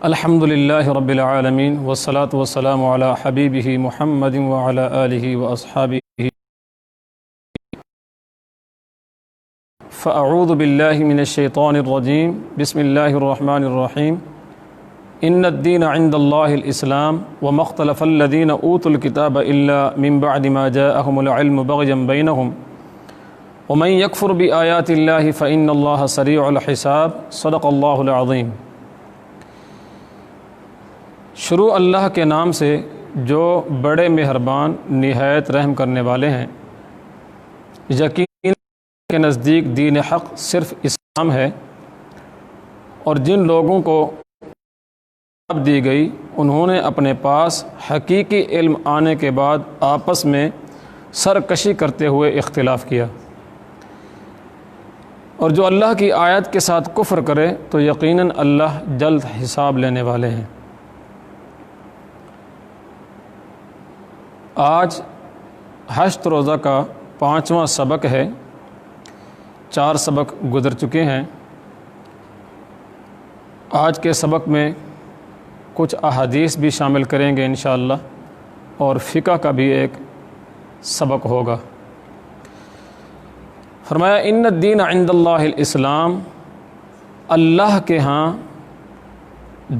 الحمدللہ رب العالمین والصلاة والسلام علی حبیبہ محمد وعلی آلہ واصحابہ۔ فاعوذ باللہ من الشیطان الرجیم، بسم اللہ الرحمن الرحیم۔ ان الدین عند اللہ الاسلام وما اختلف الذین اوتوا الکتاب الا من بعد ما جاءهم العلم بغیا بینہم ومن یکفر بآیات اللہ فإن اللہ سریع الحساب۔ صدق اللہ العظیم۔ شروع اللہ کے نام سے جو بڑے مہربان نہایت رحم کرنے والے ہیں۔ یقین کے نزدیک دین حق صرف اسلام ہے، اور جن لوگوں کو کتاب دی گئی انہوں نے اپنے پاس حقیقی علم آنے کے بعد آپس میں سرکشی کرتے ہوئے اختلاف کیا، اور جو اللہ کی آیت کے ساتھ کفر کرے تو یقیناً اللہ جلد حساب لینے والے ہیں۔ آج 8 روزہ کا 5واں سبق ہے۔ 4 سبق گزر چکے ہیں۔ آج کے سبق میں کچھ احادیث بھی شامل کریں گے انشاءاللہ، اور فقہ کا بھی ایک سبق ہوگا۔ فرمایا ان الدین عند اللہ الاسلام، اللہ کے ہاں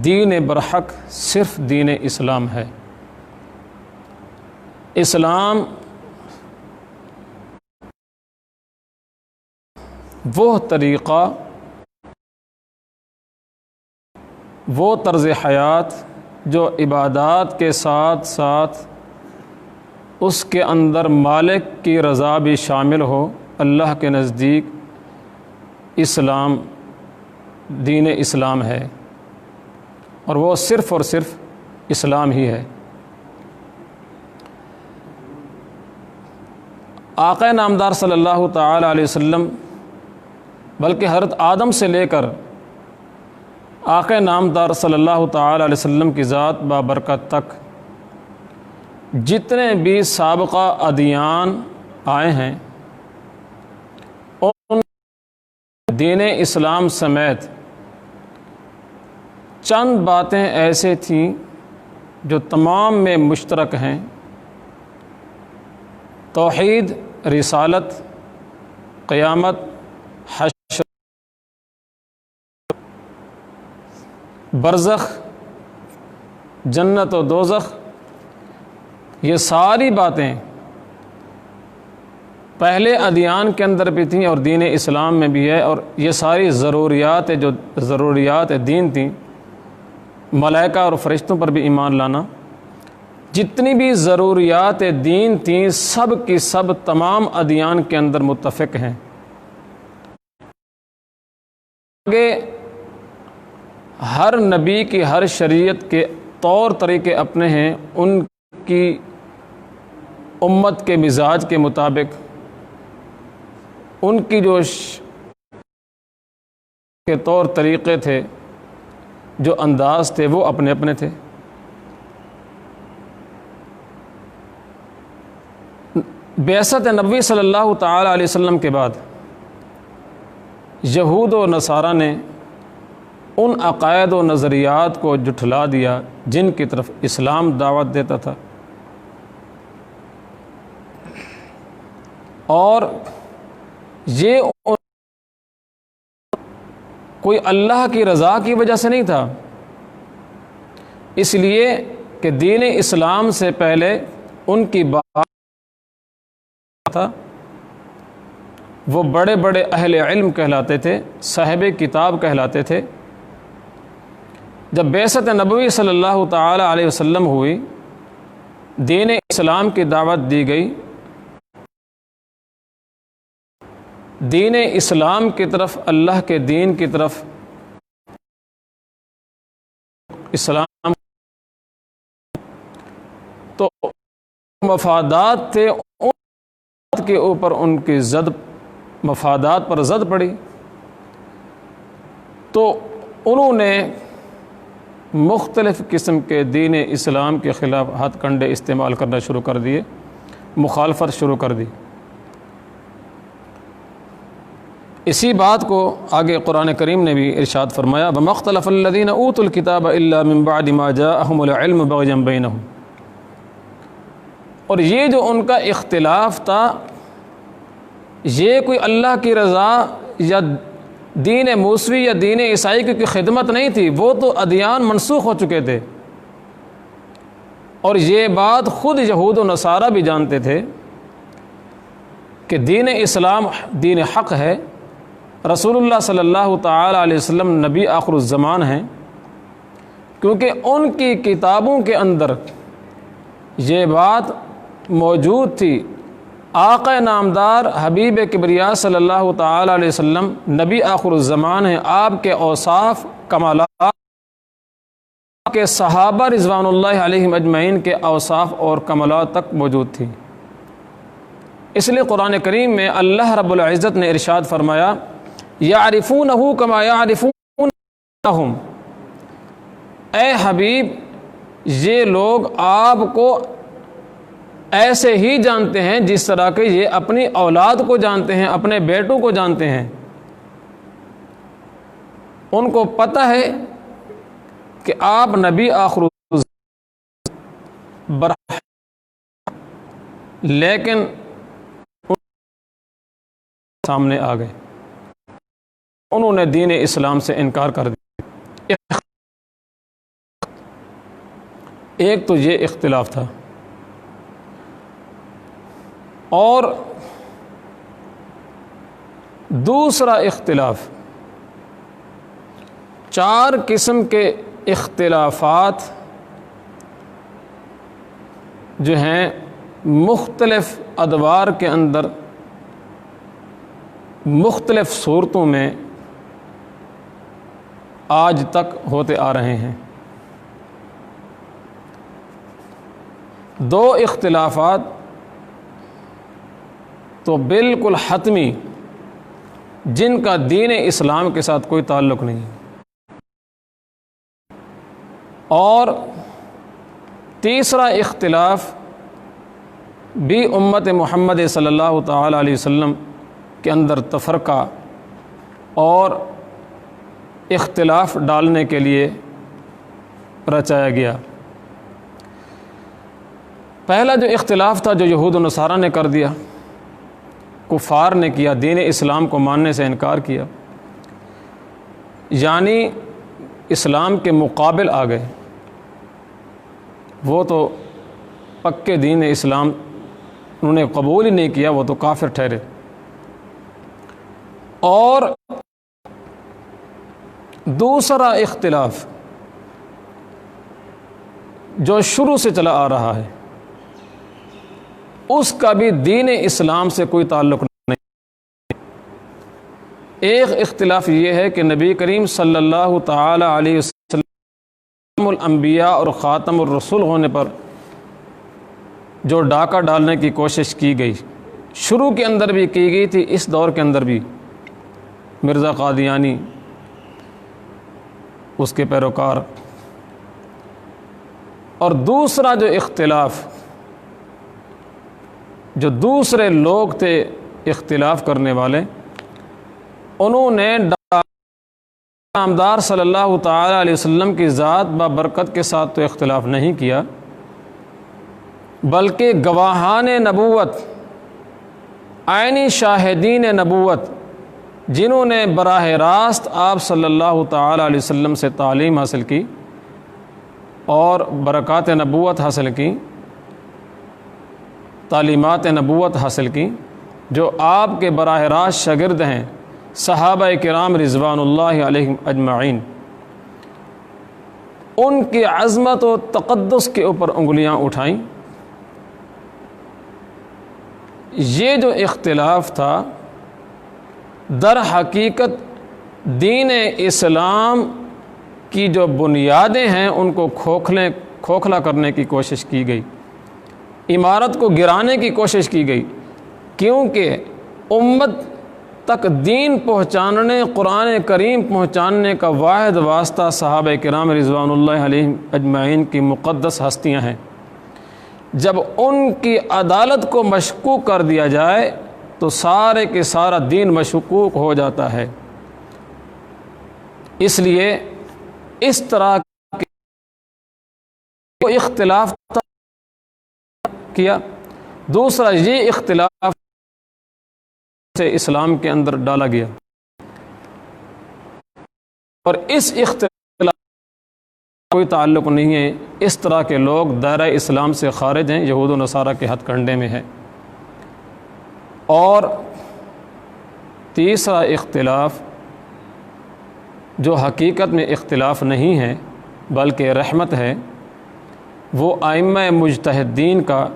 دین برحق صرف دین اسلام ہے۔ اسلام وہ طریقہ، وہ طرز حیات جو عبادات کے ساتھ ساتھ اس کے اندر مالک کی رضا بھی شامل ہو، اللہ کے نزدیک اسلام دین اسلام ہے، اور وہ صرف اور صرف اسلام ہی ہے۔ آقا نامدار صلی اللہ تعالی علیہ وسلم، بلکہ حضرت آدم سے لے کر آقا نامدار صلی اللہ تعالی علیہ وسلم کی ذات بابرکت تک جتنے بھی سابقہ ادیان آئے ہیں، ان دین اسلام سمیت چند باتیں ایسے تھیں جو تمام میں مشترک ہیں: توحید، رسالت، قیامت، حشر، برزخ، جنت و دوزخ۔ یہ ساری باتیں پہلے ادیان کے اندر بھی تھیں اور دین اسلام میں بھی ہے، اور یہ ساری ضروریات جو ضروریات دین تھیں، ملائکہ اور فرشتوں پر بھی ایمان لانا، جتنی بھی ضروریات دین تھیں سب کی سب تمام ادیان کے اندر متفق ہیں۔ آگے ہر نبی کی ہر شریعت کے طور طریقے اپنے ہیں، ان کی امت کے مزاج کے مطابق ان کی جو کے طور طریقے تھے، جو انداز تھے، وہ اپنے اپنے تھے۔ بعثت نبوی صلی اللہ تعالی علیہ وسلم کے بعد یہود و نصارہ نے ان عقائد و نظریات کو جھٹلا دیا جن کی طرف اسلام دعوت دیتا تھا، اور یہ کوئی اللہ کی رضا کی وجہ سے نہیں تھا، اس لیے کہ دین اسلام سے پہلے ان کی بات تھا، وہ بڑے بڑے اہل علم کہلاتے تھے، صاحب کتاب کہلاتے تھے۔ جب بعثت نبوی صلی اللہ تعالی علیہ وسلم ہوئی، دین اسلام کی دعوت دی گئی، دین اسلام کی طرف، اللہ کے دین کی طرف اسلام، تو مفادات تھے کے اوپر ان کی زد، مفادات پر زد پڑی، تو انہوں نے مختلف قسم کے دین اسلام کے خلاف ہتھ کنڈے استعمال کرنا شروع کر دیے، مخالفت شروع کر دی۔ اسی بات کو آگے قرآن کریم نے بھی ارشاد فرمایا وَمَا اخْتَلَفَ الَّذِينَ أُوتُوا الْكِتَابَ إِلَّا مِن بَعْدِ مَا جَاءَهُمُ الْعِلْمُ بَغْيًا بَيْنَهُمْ، اور یہ جو ان کا اختلاف تھا یہ کوئی اللہ کی رضا یا دین موسوی یا دین عیسائی کی خدمت نہیں تھی، وہ تو ادیان منسوخ ہو چکے تھے، اور یہ بات خود یہود و نصارہ بھی جانتے تھے کہ دین اسلام دین حق ہے، رسول اللہ صلی اللہ تعالی علیہ وسلم نبی آخر الزمان ہیں، کیونکہ ان کی کتابوں کے اندر یہ بات موجود تھی۔ آقا نامدار حبیب کبریا صلی اللہ تعالی علیہ وسلم نبی آخر الزمان ہیں، آپ کے اوصاف کمالات کے صحابہ رضوان اللہ علیہم اجمعین کے اوصاف اور کمالات تک موجود تھی۔ اس لیے قرآن کریم میں اللہ رب العزت نے ارشاد فرمایا یعرفونہ کما یعرفونہم، اے حبیب یہ لوگ آپ کو ایسے ہی جانتے ہیں جس طرح کہ یہ اپنی اولاد کو جانتے ہیں، اپنے بیٹوں کو جانتے ہیں۔ ان کو پتہ ہے کہ آپ نبی آخر لیکن سامنے آ گئے، انہوں نے دین اسلام سے انکار کر دیا۔ ایک تو یہ اختلاف تھا، اور دوسرا اختلاف، 4 قسم کے اختلافات جو ہیں مختلف ادوار کے اندر مختلف صورتوں میں آج تک ہوتے آ رہے ہیں۔ 2 اختلافات تو بالکل حتمی، جن کا دین اسلام کے ساتھ کوئی تعلق نہیں، اور تیسرا اختلاف بھی امت محمد صلی اللہ تعالی علیہ وسلم کے اندر تفرقہ اور اختلاف ڈالنے کے لیے رچایا گیا۔ پہلا جو اختلاف تھا جو یہود و نصارہ نے کر دیا، کفار نے کیا، دین اسلام کو ماننے سے انکار کیا، یعنی اسلام کے مقابل آ گئے، وہ تو پکے دین اسلام انہوں نے قبول ہی نہیں کیا، وہ تو کافر ٹھہرے۔ اور دوسرا اختلاف جو شروع سے چلا آ رہا ہے، اس کا بھی دین اسلام سے کوئی تعلق نہیں۔ ایک اختلاف یہ ہے کہ نبی کریم صلی اللہ تعالی علیہ وسلم الانبیاء اور خاتم الرسول ہونے پر جو ڈاکہ ڈالنے کی کوشش کی گئی، شروع کے اندر بھی کی گئی تھی، اس دور کے اندر بھی مرزا قادیانی، اس کے پیروکار۔ اور دوسرا جو اختلاف، جو دوسرے لوگ تھے اختلاف کرنے والے، انہوں نے نامدار صلی اللہ تعالی علیہ وسلم کی ذات بابرکت کے ساتھ تو اختلاف نہیں کیا، بلکہ گواہان نبوت، عینی شاہدین نبوت، جنہوں نے براہ راست آپ صلی اللہ تعالی علیہ وسلم سے تعلیم حاصل کی اور برکات نبوت حاصل کی، تعلیمات نبوت حاصل کی، جو آپ کے براہ راست شاگرد ہیں، صحابہ کرام رضوان اللہ علیہم اجمعین، ان کی عظمت و تقدس کے اوپر انگلیاں اٹھائیں۔ یہ جو اختلاف تھا در حقیقت دین اسلام کی جو بنیادیں ہیں ان کو کھوکھلا کرنے کی کوشش کی گئی، عمارت کو گرانے کی کوشش کی گئی، کیونکہ امت تک دین پہنچانے، قرآن کریم پہنچانے کا واحد واسطہ صحابہ کرام رضوان اللہ علیہم اجمعین کی مقدس ہستیاں ہیں۔ جب ان کی عدالت کو مشکوک کر دیا جائے تو سارے کے سارا دین مشکوک ہو جاتا ہے۔ اس لیے اس طرح کے اختلاف کیا۔ دوسرا یہ اختلاف سے اسلام کے اندر ڈالا گیا، اور اس اختلاف کا کوئی تعلق نہیں ہے۔ اس طرح کے لوگ دائرہ اسلام سے خارج ہیں، یہود و نصارہ کے ہتھ کنڈے میں ہے۔ اور تیسرا اختلاف جو حقیقت میں اختلاف نہیں ہے بلکہ رحمت ہے، وہ ائمہ مجتہدین کا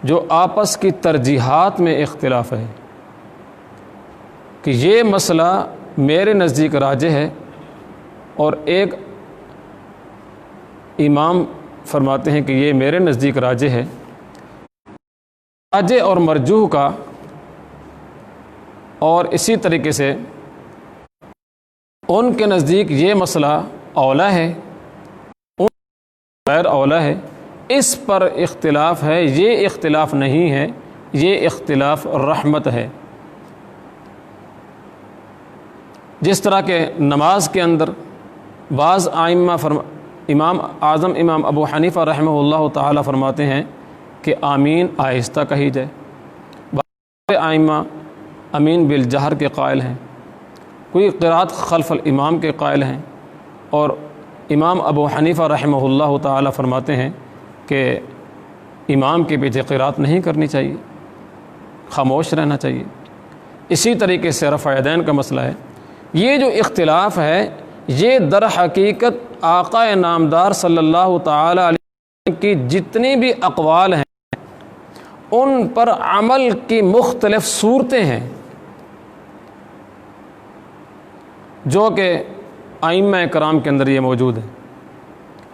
جو آپس کی ترجیحات میں اختلاف ہے کہ یہ مسئلہ میرے نزدیک راجح ہے، اور ایک امام فرماتے ہیں کہ یہ میرے نزدیک راجح ہے۔ راجح اور مرجوح کا، اور اسی طریقے سے ان کے نزدیک یہ مسئلہ اولا ہے، ان غیر اولا ہے، اس پر اختلاف ہے۔ یہ اختلاف نہیں ہے، یہ اختلاف رحمت ہے۔ جس طرح کہ نماز کے اندر بعض ائمہ امام اعظم امام ابو حنیفہ رحمہ اللہ تعالی فرماتے ہیں کہ آمین آہستہ کہی جائے، بعض ائمہ امین بالجہر کے قائل ہیں، کوئی قرات خلف الامام کے قائل ہیں، اور امام ابو حنیفہ رحمہ اللہ تعالی فرماتے ہیں کہ امام کے پیچھے قرات نہیں کرنی چاہیے، خاموش رہنا چاہیے۔ اسی طریقے سے رفع یدین کا مسئلہ ہے۔ یہ جو اختلاف ہے یہ در حقیقت آقا نامدار صلی اللہ تعالی علیہ وسلم کی جتنی بھی اقوال ہیں ان پر عمل کی مختلف صورتیں ہیں، جو کہ ائمہ کرام کے اندر یہ موجود ہے۔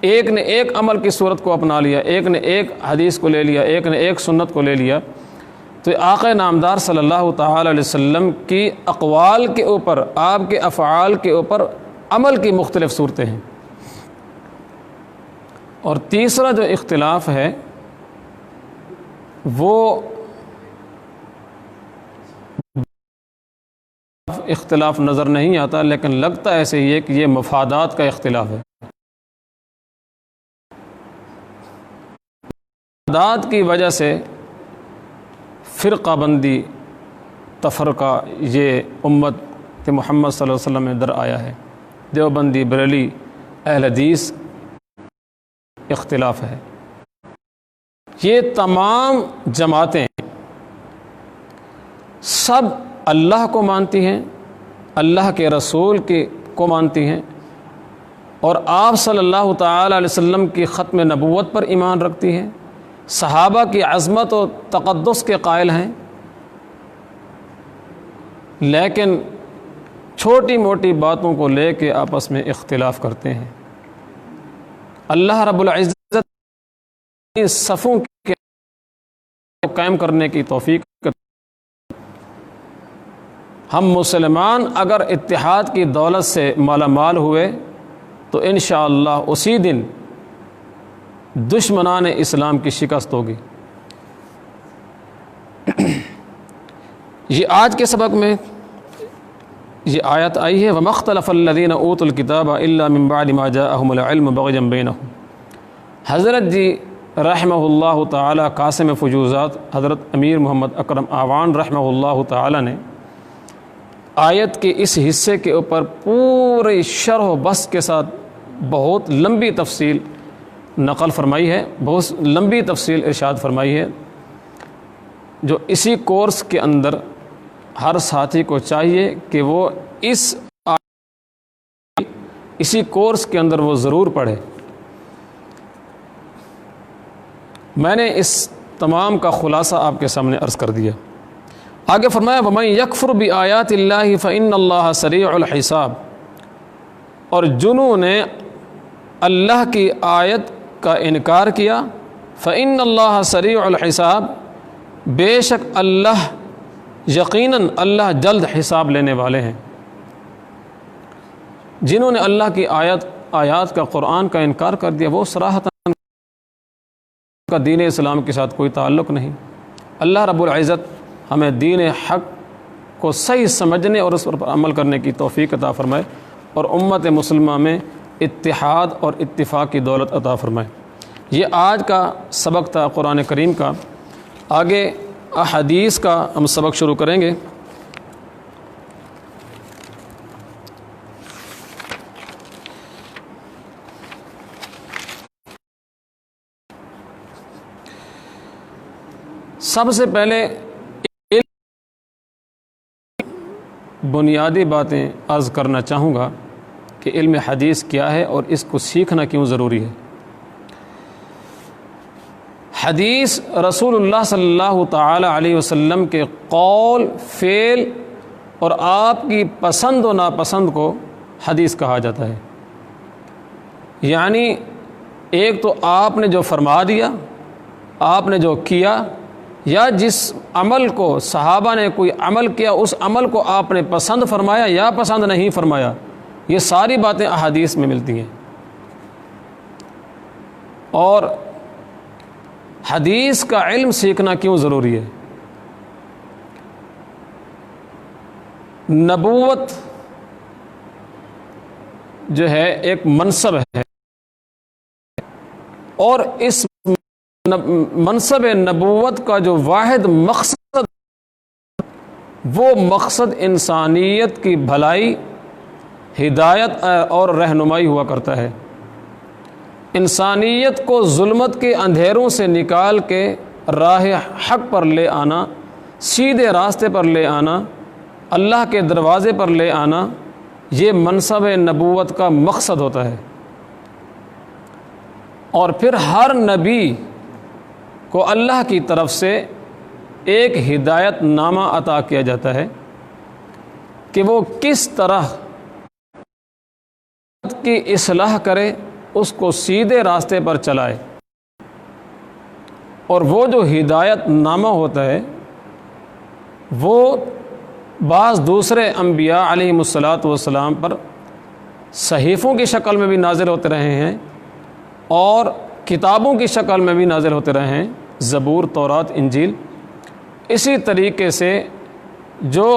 ایک نے ایک عمل کی صورت کو اپنا لیا، ایک نے ایک حدیث کو لے لیا، ایک نے ایک سنت کو لے لیا۔ تو آقا نامدار صلی اللہ تعالی علیہ وسلم کی اقوال کے اوپر، آپ کے افعال کے اوپر عمل کی مختلف صورتیں ہیں۔ اور تیسرا جو اختلاف ہے وہ اختلاف نظر نہیں آتا، لیکن لگتا ایسے ہی ہے کہ یہ مفادات کا اختلاف ہے۔ مفادات کی وجہ سے فرقہ بندی، تفرقہ یہ امت محمد صلی اللہ علیہ وسلم میں در آیا ہے۔ دیوبندی، بریلی، اہل حدیث اختلاف ہے۔ یہ تمام جماعتیں سب اللہ کو مانتی ہیں، اللہ کے رسول کو مانتی ہیں، اور آپ صلی اللہ تعالی علیہ وسلم کی ختم نبوت پر ایمان رکھتی ہیں، صحابہ کی عظمت و تقدس کے قائل ہیں، لیکن چھوٹی موٹی باتوں کو لے کے آپس میں اختلاف کرتے ہیں۔ اللہ رب العزت اس صفوں کے قائم کرنے کی توفیق کرتے۔ ہم مسلمان اگر اتحاد کی دولت سے مالا مال ہوئے تو انشاءاللہ اسی دن دشمنان اسلام کی شکست ہوگی۔ یہ آج کے سبق میں یہ آیت آئی ہے، وَمَا اخْتَلَفَ الَّذِينَ أُوتُوا الْكِتَابَ إِلَّا مِن بَعْدِ مَا جَاءَهُمُ الْعِلْمُ بَغْيًا بَيْنَهُمْ۔ حضرت جی رحمہ اللہ تعالی قاسم فجوزات حضرت امیر محمد اکرم آوان رحمہ اللہ تعالی نے آیت کے اس حصے کے اوپر پورے شرح و بسط کے ساتھ بہت لمبی تفصیل نقل فرمائی ہے، بہت لمبی تفصیل ارشاد فرمائی ہے، جو اسی کورس کے اندر ہر ساتھی کو چاہیے کہ وہ اسی کورس کے اندر وہ ضرور پڑھے۔ میں نے اس تمام کا خلاصہ آپ کے سامنے عرض کر دیا۔ آگے فرمایا وَمَن يَكْفُرْ بِآيَاتِ اللَّهِ فَإِنَّ اللَّهَ سَرِيعُ الْحِسَابِ، اور جنہوں نے اللہ کی آیت کا انکار کیا، فَإِنَّ اللَّهَ سَرِيعُ الْحِسَابِ، بے شک اللہ یقیناً اللہ جلد حساب لینے والے ہیں۔ جنہوں نے اللہ کی آیات کا، قرآن کا انکار کر دیا، وہ صراحتاً کا دین اسلام کے ساتھ کوئی تعلق نہیں۔ اللہ رب العزت ہمیں دین حق کو صحیح سمجھنے اور اس پر عمل کرنے کی توفیق عطا فرمائے، اور امت مسلمہ میں اتحاد اور اتفاق کی دولت عطا فرمائے۔ یہ آج کا سبق تھا قرآن کریم کا۔ آگے احادیث کا ہم سبق شروع کریں گے۔ سب سے پہلے بنیادی باتیں عرض کرنا چاہوں گا کہ علم حدیث کیا ہے اور اس کو سیکھنا کیوں ضروری ہے۔ حدیث رسول اللہ صلی اللہ تعالی علیہ وسلم کے قول، فعل اور آپ کی پسند و ناپسند کو حدیث کہا جاتا ہے۔ یعنی ایک تو آپ نے جو فرما دیا، آپ نے جو کیا، یا جس عمل کو صحابہ نے کوئی عمل کیا اس عمل کو آپ نے پسند فرمایا یا پسند نہیں فرمایا، یہ ساری باتیں احادیث میں ملتی ہیں۔ اور حدیث کا علم سیکھنا کیوں ضروری ہے؟ نبوت جو ہے ایک منصب ہے، اور اس منصب نبوت کا جو واحد مقصد، وہ مقصد انسانیت کی بھلائی، ہدایت اور رہنمائی ہوا کرتا ہے۔ انسانیت کو ظلمت کے اندھیروں سے نکال کے راہ حق پر لے آنا، سیدھے راستے پر لے آنا، اللہ کے دروازے پر لے آنا، یہ منصب نبوت کا مقصد ہوتا ہے۔ اور پھر ہر نبی کو اللہ کی طرف سے ایک ہدایت نامہ عطا کیا جاتا ہے کہ وہ کس طرح کی اصلاح کرے، اس کو سیدھے راستے پر چلائے۔ اور وہ جو ہدایت نامہ ہوتا ہے وہ بعض دوسرے انبیاء علیہم الصلاۃ پر صحیفوں کی شکل میں بھی نازل ہوتے رہے ہیں اور کتابوں کی شکل میں بھی نازل ہوتے رہے ہیں، زبور، تورات، انجیل۔ اسی طریقے سے جو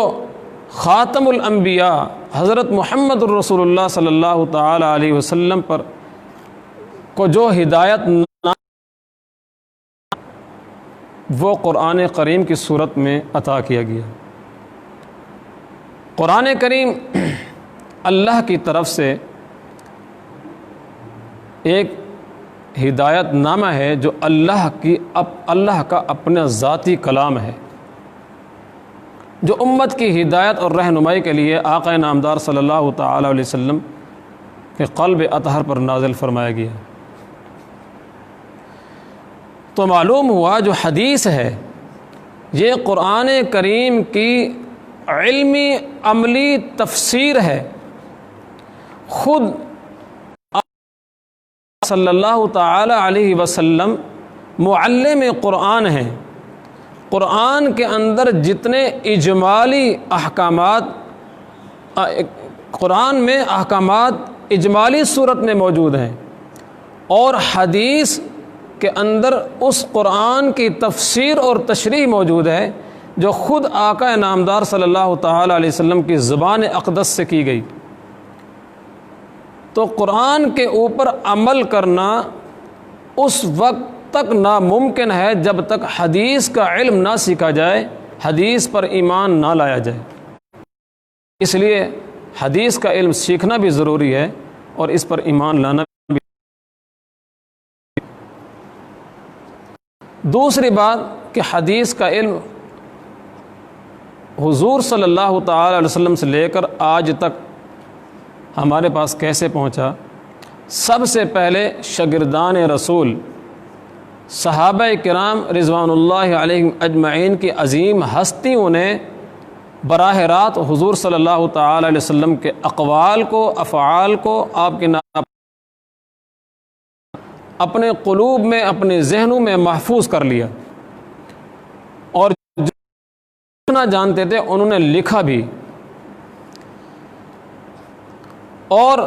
خاتم الانبیاء حضرت محمد الرسول اللہ صلی اللہ تعالی علیہ وسلم پر کو جو ہدایت وہ قرآن کریم کی صورت میں عطا کیا گیا۔ قرآن کریم اللہ کی طرف سے ایک ہدایت نامہ ہے جو اللہ کا اپنا ذاتی کلام ہے، جو امت کی ہدایت اور رہنمائی کے لیے آقا نامدار صلی اللہ تعالی علیہ وسلم کے قلب اطہر پر نازل فرمایا گیا۔ تو معلوم ہوا جو حدیث ہے یہ قرآن کریم کی علمی عملی تفسیر ہے۔ خود صلی اللہ تعالی علیہ وسلم معلم قرآن ہیں۔ قرآن کے اندر جتنے اجمالی احکامات، قرآن میں احکامات اجمالی صورت میں موجود ہیں، اور حدیث کے اندر اس قرآن کی تفسیر اور تشریح موجود ہے جو خود آقا نامدار صلی اللہ تعالی علیہ وسلم کی زبان اقدس سے کی گئی۔ تو قرآن کے اوپر عمل کرنا اس وقت تک ناممکن ہے جب تک حدیث کا علم نہ سیکھا جائے، حدیث پر ایمان نہ لایا جائے۔ اس لیے حدیث کا علم سیکھنا بھی ضروری ہے اور اس پر ایمان لانا بھی۔ دوسری بات کہ حدیث کا علم حضور صلی اللہ تعالی علیہ وسلم سے لے کر آج تک ہمارے پاس کیسے پہنچا؟ سب سے پہلے شاگردان رسول صحابہ کرام رضوان اللہ علیہم اجمعین کی عظیم ہستیوں نے براہ راست حضور صلی اللہ تعالی علیہ وسلم کے اقوال کو، افعال کو آپ کے اپنے قلوب میں، اپنے ذہنوں میں محفوظ کر لیا، اور جو لکھنا جانتے تھے انہوں نے لکھا بھی، اور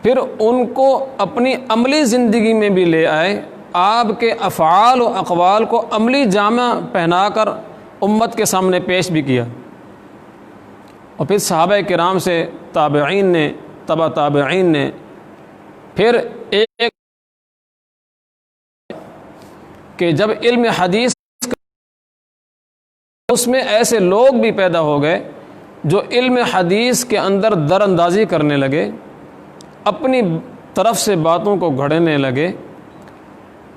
پھر ان کو اپنی عملی زندگی میں بھی لے آئے۔ آپ کے افعال و اقوال کو عملی جامہ پہنا کر امت کے سامنے پیش بھی کیا، اور پھر صحابہ کرام سے، تابعین نے، تبع تابعین نے، پھر ایک کہ جب علم حدیث اس میں ایسے لوگ بھی پیدا ہو گئے جو علم حدیث کے اندر در اندازی کرنے لگے، اپنی طرف سے باتوں کو گھڑنے لگے،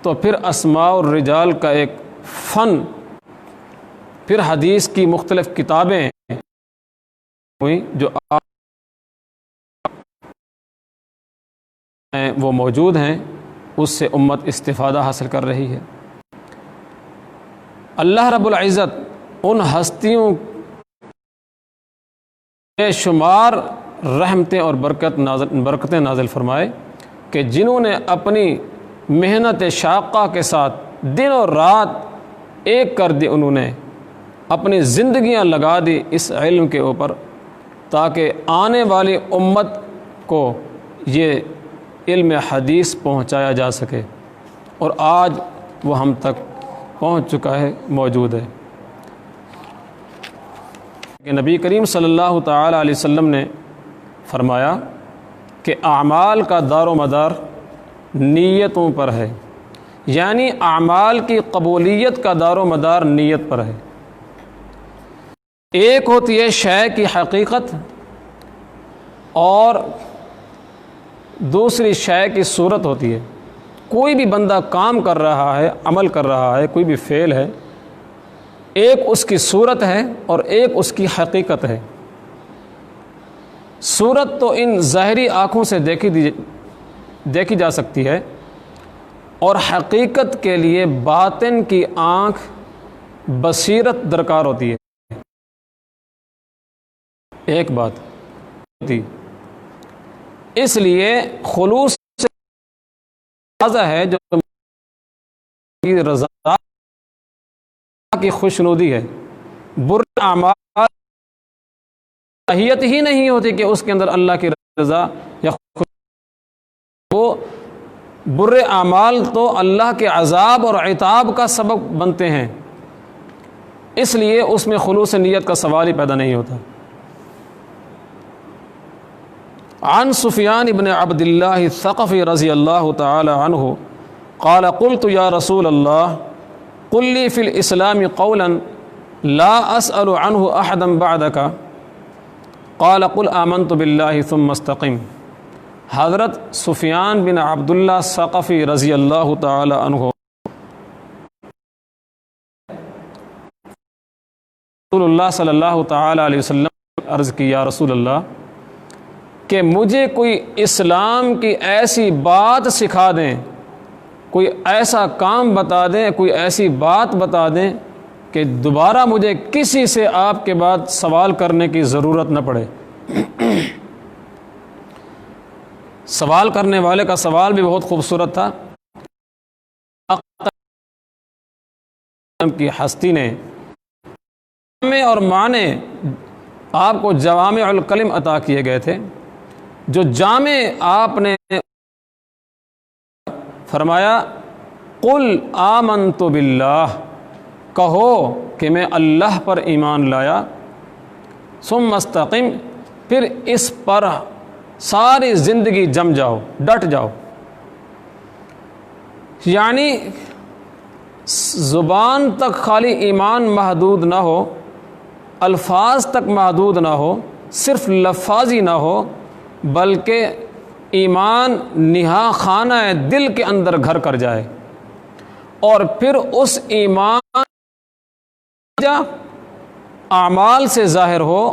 تو پھر اسماء الرجال کا ایک فن، پھر حدیث کی مختلف کتابیں ہوئیں جو وہ موجود ہیں، اس سے امت استفادہ حاصل کر رہی ہے۔ اللہ رب العزت ان ہستیوں بے شمار رحمتیں اور برکتیں نازل فرمائے کہ جنہوں نے اپنی محنت شاقہ کے ساتھ دن اور رات ایک کر دی، انہوں نے اپنی زندگیاں لگا دی اس علم کے اوپر، تاکہ آنے والی امت کو یہ علم حدیث پہنچایا جا سکے، اور آج وہ ہم تک پہنچ چکا ہے، موجود ہے۔ کہ نبی کریم صلی اللہ تعالی علیہ وسلم نے فرمایا کہ اعمال کا دار و مدار نیتوں پر ہے، یعنی اعمال کی قبولیت کا دار و مدار نیت پر ہے۔ ایک ہوتی ہے شے کی حقیقت، اور دوسری شے کی صورت ہوتی ہے۔ کوئی بھی بندہ کام کر رہا ہے، عمل کر رہا ہے، کوئی بھی فعل ہے، ایک اس کی صورت ہے اور ایک اس کی حقیقت ہے۔ صورت تو ان ظاہری آنکھوں سے دیکھی جا سکتی ہے، اور حقیقت کے لیے باطن کی آنکھ، بصیرت درکار ہوتی ہے۔ ایک بات تھی، اس لیے خلوص سے واضح ہے جو رضا کی خوشنودی ہے۔ برے اعمال صلاحیت ہی نہیں ہوتی کہ اس کے اندر اللہ کی رضا یا وہ برے اعمال تو اللہ کے عذاب اور عتاب کا سبب بنتے ہیں، اس لیے اس میں خلوص نیت کا سوال ہی پیدا نہیں ہوتا۔ عن سفیان بن عبد اللہ الثقفی رضی اللہ تعالی عنہ قال قلت یا رسول اللہ قل لی فی الاسلام قولا لا اسأل عنہ احدا بعدک قال قل آمنت باللہ ثم استقم۔ حضرت سفیان بن عبداللہ ثقفی رضی اللہ تعالی عنہ رسول اللہ صلی اللہ تعالی علیہ وسلم عرض کی، یا رسول اللہ کہ مجھے کوئی اسلام کی ایسی بات سکھا دیں، کوئی ایسا کام بتا دیں، کوئی ایسی بات بتا دیں کہ دوبارہ مجھے کسی سے آپ کے بعد سوال کرنے کی ضرورت نہ پڑے۔ سوال کرنے والے کا سوال بھی بہت خوبصورت تھا۔ کی ہستی نے اور معنی آپ کو جوامع الکلم عطا کیے گئے تھے، جو جامع آپ نے فرمایا قل آمنت باللہ، کہو کہ میں اللہ پر ایمان لایا، ثم استقم، پھر اس پر ساری زندگی جم جاؤ، ڈٹ جاؤ۔ یعنی زبان تک خالی ایمان محدود نہ ہو، الفاظ تک محدود نہ ہو، صرف لفاظی نہ ہو، بلکہ ایمان نہا خانہ دل کے اندر گھر کر جائے، اور پھر اس ایمان اعمال سے ظاہر ہو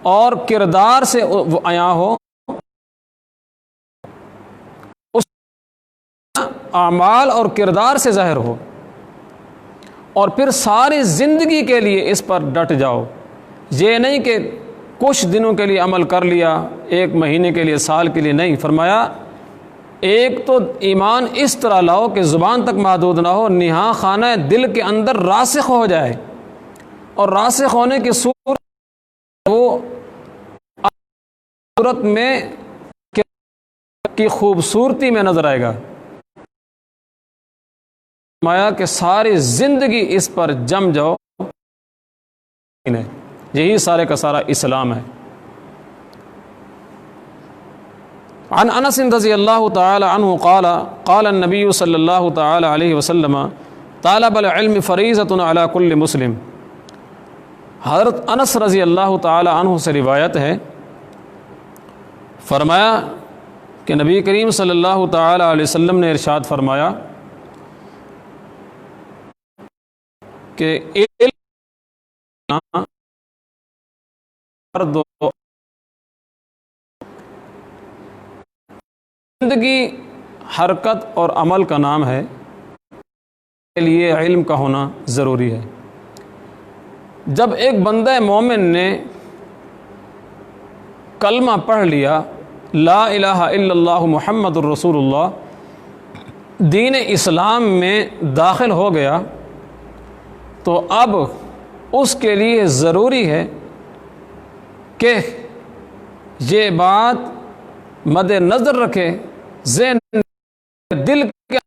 اور کردار سے وہ عیاں ہو، اس اعمال اور کردار سے ظاہر ہو، اور پھر ساری زندگی کے لیے اس پر ڈٹ جاؤ۔ یہ نہیں کہ کچھ دنوں کے لیے عمل کر لیا، ایک مہینے کے لیے، سال کے لیے نہیں۔ فرمایا ایک تو ایمان اس طرح لاؤ کہ زبان تک محدود نہ ہو، نہا خانہ دل کے اندر راسخ ہو جائے، اور راسخ ہونے کی صورت وہ صورت میں کی خوبصورتی میں نظر آئے گا۔ فرمایا کہ ساری زندگی اس پر جم جاؤ، یہی سارے کا سارا اسلام ہے۔ عن انس رضی اللہ تعالی عنہ قال قال النبی صلی اللہ تعالی علیہ وسلم طالب العلم فریضۃ علی کل مسلم۔ حضرت انس رضی اللہ تعالی عنہ سے روایت ہے، فرمایا کہ نبی کریم صلی اللہ تعالی علیہ وسلم نے ارشاد فرمایا کہ علم زندگی حرکت اور عمل کا نام ہے، کے لیے علم کا ہونا ضروری ہے۔ جب ایک بندہ مومن نے کلمہ پڑھ لیا لا الہ الا اللہ محمد الرسول اللہ، دین اسلام میں داخل ہو گیا، تو اب اس کے لیے ضروری ہے کہ یہ بات مد نظر رکھے، ذہن دل کے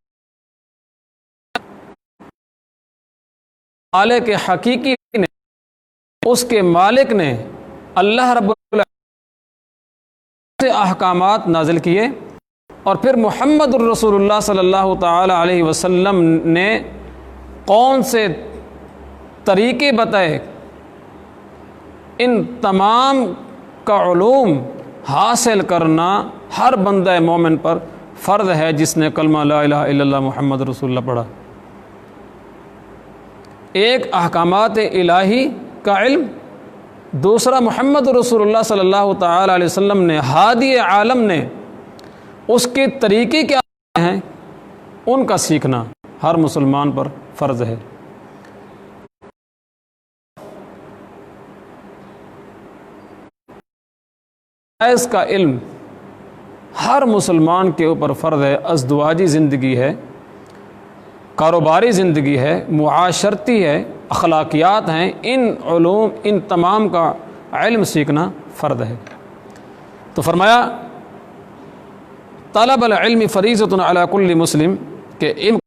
مالک حقیقی نے، اس کے مالک نے اللہ رب العالمین سے احکامات نازل کیے، اور پھر محمد الرسول اللہ صلی اللہ تعالی علیہ وسلم نے کون سے طریقے بتائے، ان تمام کا علوم حاصل کرنا ہر بندہ مومن پر فرض ہے جس نے کلمہ لا الہ الا اللہ محمد رسول اللہ پڑھا۔ ایک احکامات الہی کا علم، دوسرا محمد رسول اللہ صلی اللہ تعالی علیہ وسلم نے ہادی عالم نے اس کے طریقے کیا ہیں ان کا سیکھنا ہر مسلمان پر فرض ہے۔ اس کا علم ہر مسلمان کے اوپر فرض ہے۔ ازدواجی زندگی ہے، کاروباری زندگی ہے، معاشرتی ہے، اخلاقیات ہیں، ان علوم ان تمام کا علم سیکھنا فرض ہے۔ تو فرمایا طلب العلم فریضۃ علی کل مسلم، کہ علم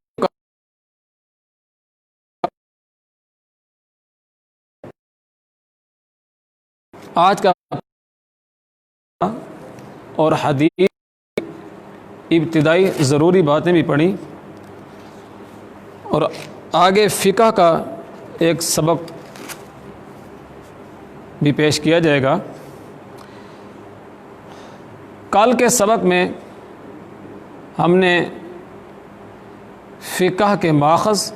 آج کا اور حدیث ابتدائی ضروری باتیں بھی پڑھی، اور آگے فقہ کا ایک سبق بھی پیش کیا جائے گا۔ کل کے سبق میں ہم نے فقہ کے ماخذ،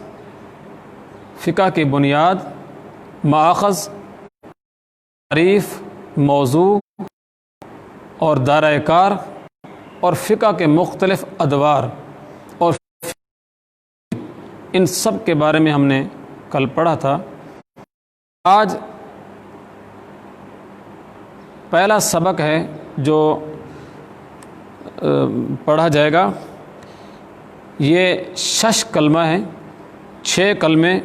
فقہ کی بنیاد، ماخذ، تعریف، موضوع اور دائرۂ کار اور فقہ کے مختلف ادوار اور ان سب کے بارے میں ہم نے کل پڑھا تھا۔ آج پہلا سبق ہے جو پڑھا جائے گا، یہ 6 کلمہ ہیں، 6 کلمے۔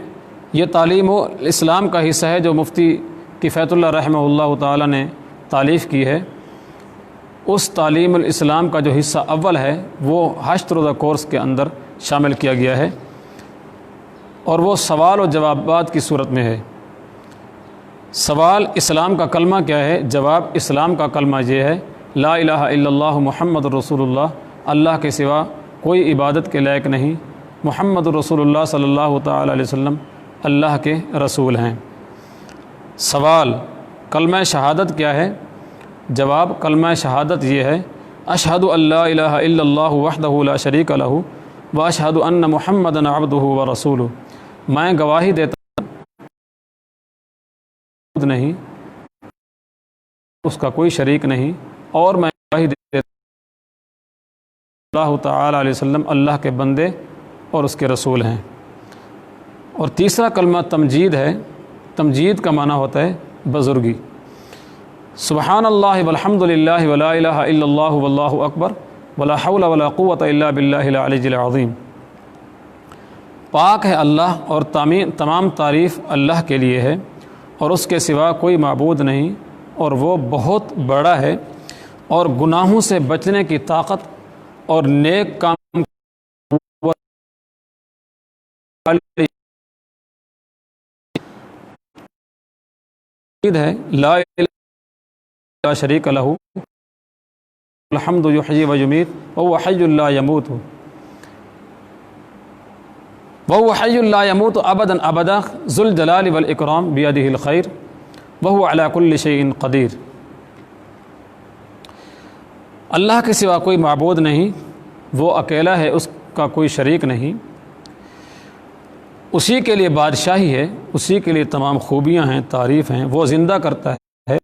یہ تعلیم الاسلام کا حصہ ہے جو مفتی کفایت اللہ رحمہ اللہ تعالی نے تالیف کی ہے۔ اس تعلیم الاسلام کا جو حصہ اول ہے وہ 8 روزہ کورس کے اندر شامل کیا گیا ہے، اور وہ سوال و جوابات کی صورت میں ہے۔ سوال اسلام کا کلمہ کیا ہے، جواب اسلام کا کلمہ یہ ہے لا الہ الا اللہ محمد رسول اللہ، اللہ کے سوا کوئی عبادت کے لائق نہیں، محمد رسول اللہ صلی اللہ تعالی علیہ وسلم اللہ کے رسول ہیں۔ سوال کلمہ شہادت کیا ہے، جواب کلمہ شہادت یہ ہے اشہد ان لا الہ الا اللہ وحدہ لا شریک لہ واشہد ان محمدًا عبدہ ورسولہ، میں گواہی دیتا نہیں، اس کا کوئی شریک نہیں، اور میں گواہی دیتا اللہ تعالی علیہ وسلم اللہ کے بندے اور اس کے رسول ہیں۔ اور تیسرا کلمہ تمجید ہے۔ تمجید کا معنی ہوتا ہے بزرگی۔ سبحان اللہ والحمد للہ ولا الہ الا اللہ واللہ اکبر ولا حول ولا قوۃ الا باللہ العلی العظیم۔ پاک ہے اللہ اور تمام تعریف اللہ کے لیے ہے، اور اس کے سوا کوئی معبود نہیں، اور وہ بہت بڑا ہے، اور گناہوں سے بچنے کی طاقت اور نیک کام ہے لا الہ لا شریک لہ الحمد یحیی و یمیت وهو حی لا یموت لا يموت ابدا ابدا ذو الجلال والاکرام بیدہ الخیر وهو علی کل شیء قدیر۔ اللہ کے سوا کوئی معبود نہیں، وہ اکیلا ہے، اس کا کوئی شریک نہیں، اسی کے لیے بادشاہی ہے، اسی کے لیے تمام خوبیاں ہیں، تعریف ہیں، وہ زندہ کرتا ہے،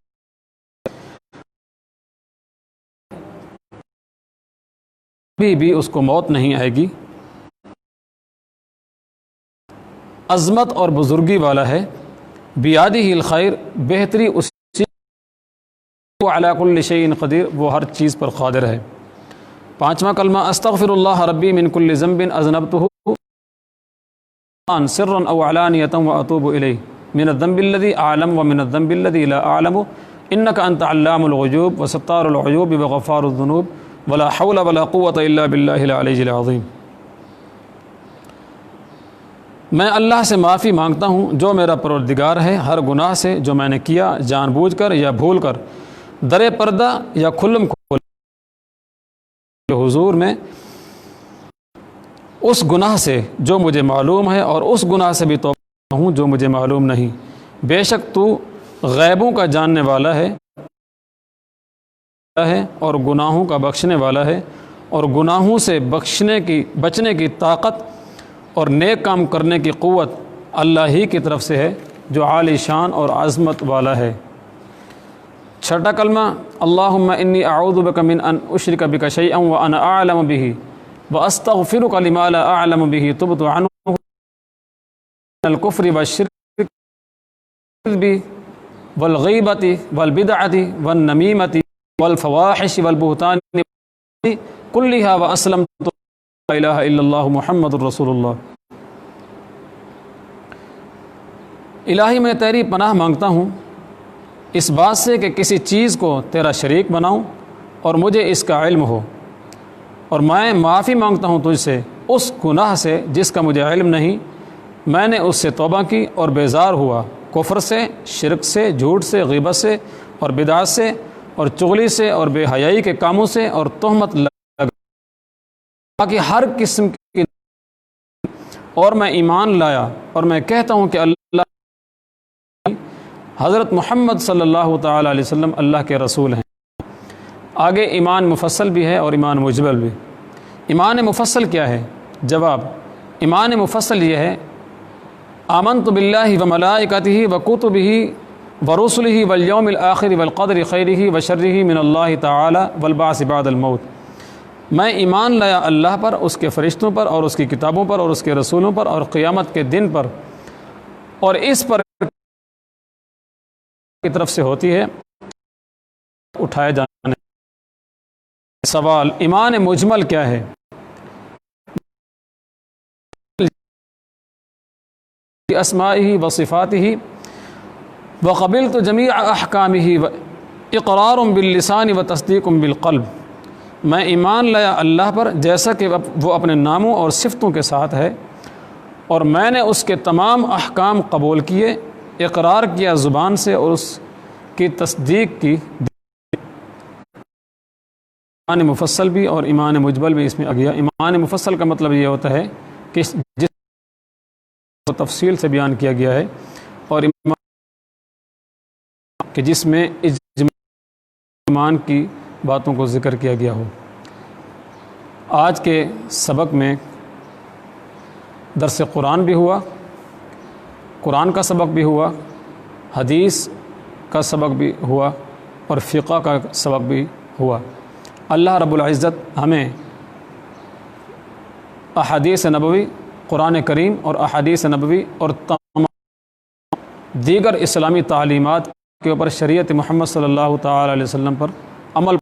بھی اس کو موت نہیں آئے گی، عظمت اور بزرگی والا ہے، بیادہ الخیر بہتری اسی، علی کل شیء قدیر وہ ہر چیز پر قادر ہے۔ پانچواں کلمہ استغفر اللہ ربی من کل ذنب اذنبتہ سرا او علانیۃ واتوب الیہ من الذنب الذی اعلم ومن الذنب الذی لا اعلم انک انت علام الغیوب وستار العیوب وغفار الذنوب ولا حول ولا قوۃ الا باللہ العلی العظیم۔ میں اللہ سے معافی مانگتا ہوں جو میرا پروردگار ہے ہر گناہ سے جو میں نے کیا جان بوجھ کر یا بھول کر، در پردہ یا کھلم کھول حضور میں، اس گناہ سے جو مجھے معلوم ہے اور اس گناہ سے بھی توبہ ہوں جو مجھے معلوم نہیں، بے شک تو غیبوں کا جاننے والا ہے اور گناہوں کا بخشنے والا ہے، اور گناہوں سے بچنے کی طاقت اور نیک کام کرنے کی قوت اللہ ہی کی طرف سے ہے جو عالی شان اور عظمت والا ہے۔ چھٹا کلمہ اللہم انی اعوذ بک من ان اشرک بک شیئا وانا اعلم بہ واستغفرک لما لا اعلم بہ تبت عنہ من الکفر والشرک والغیبۃ والبدعۃ والنمیمۃ والفواحش والبہتان کلھا واسلمت لا الہ الا اللہ محمد الرسول اللہ۔ الہی میں تیری پناہ مانگتا ہوں اس بات سے کہ کسی چیز کو تیرا شریک بناؤں اور مجھے اس کا علم ہو، اور میں معافی مانگتا ہوں تجھ سے اس گناہ سے جس کا مجھے علم نہیں، میں نے اس سے توبہ کی اور بیزار ہوا، کفر سے، شرک سے، جھوٹ سے، غیبت سے اور بدعت سے اور چغلی سے اور بے حیائی کے کاموں سے اور تہمت باقی ہر قسم کی، اور میں ایمان لایا اور میں کہتا ہوں کہ اللہ حضرت محمد صلی اللہ تعالی علیہ وسلم اللہ کے رسول ہیں۔ آگے ایمان مفصل بھی ہے اور ایمان مجمل بھی۔ ایمان مفصل کیا ہے؟ جواب، ایمان مفصل یہ ہے آمنت باللہ وملائکتہ وکتبہ ورسلہ والیوم الآخر والقدر خیرہ وشرہ من اللہ تعالی والبعث بعد الموت۔ میں ایمان لایا اللہ پر، اس کے فرشتوں پر اور اس کی کتابوں پر اور اس کے رسولوں پر اور قیامت کے دن پر، اور اس پر کی طرف سے ہوتی ہے اٹھائے جانے۔ سوال، ایمان مجمل کیا ہے؟ اسمائہ و صفاتہ وقبلت جمیع احکامہ اقرار باللسان و تصدیق بالقلب۔ میں ایمان لایا اللہ پر جیسا کہ وہ اپنے ناموں اور صفتوں کے ساتھ ہے، اور میں نے اس کے تمام احکام قبول کیے، اقرار کیا زبان سے اور اس کی تصدیق کی۔ ایمان مفصل بھی اور ایمان مجمل بھی اس میں آ گیا۔ ایمان مفصل کا مطلب یہ ہوتا ہے کہ جس کو تفصیل سے بیان کیا گیا ہے، اور ایمان کہ جس میں ایمان کی باتوں کو ذکر کیا گیا ہو۔ آج کے سبق میں درس قرآن بھی ہوا، قرآن کا سبق بھی ہوا، حدیث کا سبق بھی ہوا اور فقہ کا سبق بھی ہوا۔ اللہ رب العزت ہمیں احادیث نبوی، قرآن کریم اور احادیث نبوی اور تمام دیگر اسلامی تعلیمات کے اوپر شریعت محمد صلی اللہ تعالی علیہ وسلم پر عمل